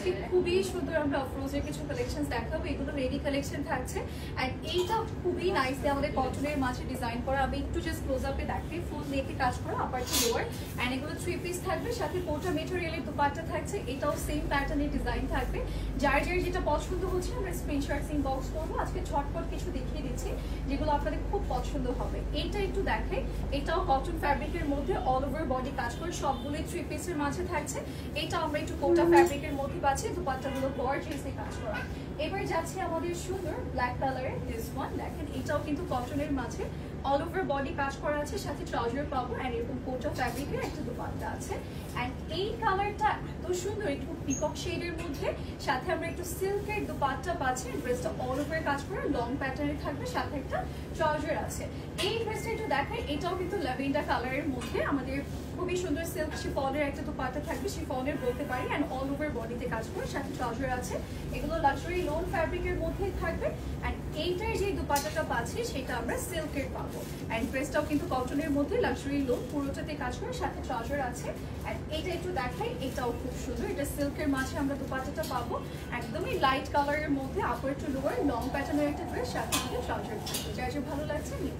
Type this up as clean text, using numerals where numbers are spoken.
আজকে খুবই সুন্দর আমরা অফরোজের কিছু কালেকশন দেখাবো। এগুলো রেডি কালেকশন থাকছে এন্ড এইটা খুবই নাইস আমাদের কটনের মাঝে ডিজাইন করা। আমি একটু জাস্ট ক্লোজ আপে দেখাই, ফুল নেকে কাজ করা আপার টু লোয়ার এন্ড এগুলো 3 পিস থাকবে, সাথে কোটা মেটেরিয়ালের দুপাট্টা থাকছে। এটাও সেম প্যাটার্নের ডিজাইন থাকবে। যার যেটা পছন্দ হচ্ছে আমরা স্ক্রিনশট ইনবক্স করবো। আজকে ঝটপট কিছু দেখিয়ে দিচ্ছি যেগুলো আপনাদের খুব পছন্দ হবে। এইটা একটু দেখাই, এটাও কটন ফ্যাব্রিকের মধ্যে অল ওভার বডি কাজ করে, সবগুলোই 3 পিসের মাঝে থাকছে। এটা আমরা একটু কোটা ফ্যাব্রিকের মধ্যে পাচ্ছি, দুপাট্টাগুলো গর্জিয়াসলি কাজ করা। এবার যাচ্ছে আমাদের সুন্দর ব্ল্যাক কালারের দিস ওয়ান, দেখেন এটাও কিন্তু কটনের মাঝে অল ওভার বডি কাজ করা আছে, সাথে ট্রাউজার পাবো এন্ড এরকম কোটা ফ্যাব্রিকের একটা দুপাট্টা আছে। এন্ড এই কালারটা এত সুন্দর, একটু পিকক শেডের মধ্যে, সাথে আমরা একটু সিল্কের দুপাট্টা পাচ্ছি। ড্রেসটা অল ওভার কাজ করে লং প্যাটার্নে থাকবে, সাথে একটা ট্রাউজার আছে। এই ড্রেসটা একটু দেখাই, এটাও কিন্তু ল্যাভেন্ডার কালারের মধ্যে আমাদের খুবই সুন্দর সিল্ক শিফনের একটা দুপাট্টা থাকবে, শিফনের বলতে পারি এন্ড অল ওভার বডিতে কাজ করে, সাথে ট্রাউজার আছে। এগুলো লাক্সারি লোন ফ্যাব্রিকের মধ্যেই থাকবে এন্ড এইটার যে দুপাট্টাটা পাচ্ছি সেটা আমরা সিল্কের পাবো। এন্ড ড্রেসটাও কিন্তু কটনের মধ্যে লাক্সারি লোন পুরোটাতে কাজ করে, সাথে ট্রাউজার আছে। এন্ড এটা একটু দেখাই, এটাও খুব সুন্দর। এটা সিল্কের মাঝে আমরা দুপাট্টাটা পাবো, একদমই লাইট কালারের মধ্যে আপার টু লোয়ার লং প্যাটার্নের একটা ড্রেস, সাথে ট্রাউজার থাকবে। যার যে ভালো লাগছে নিয়ে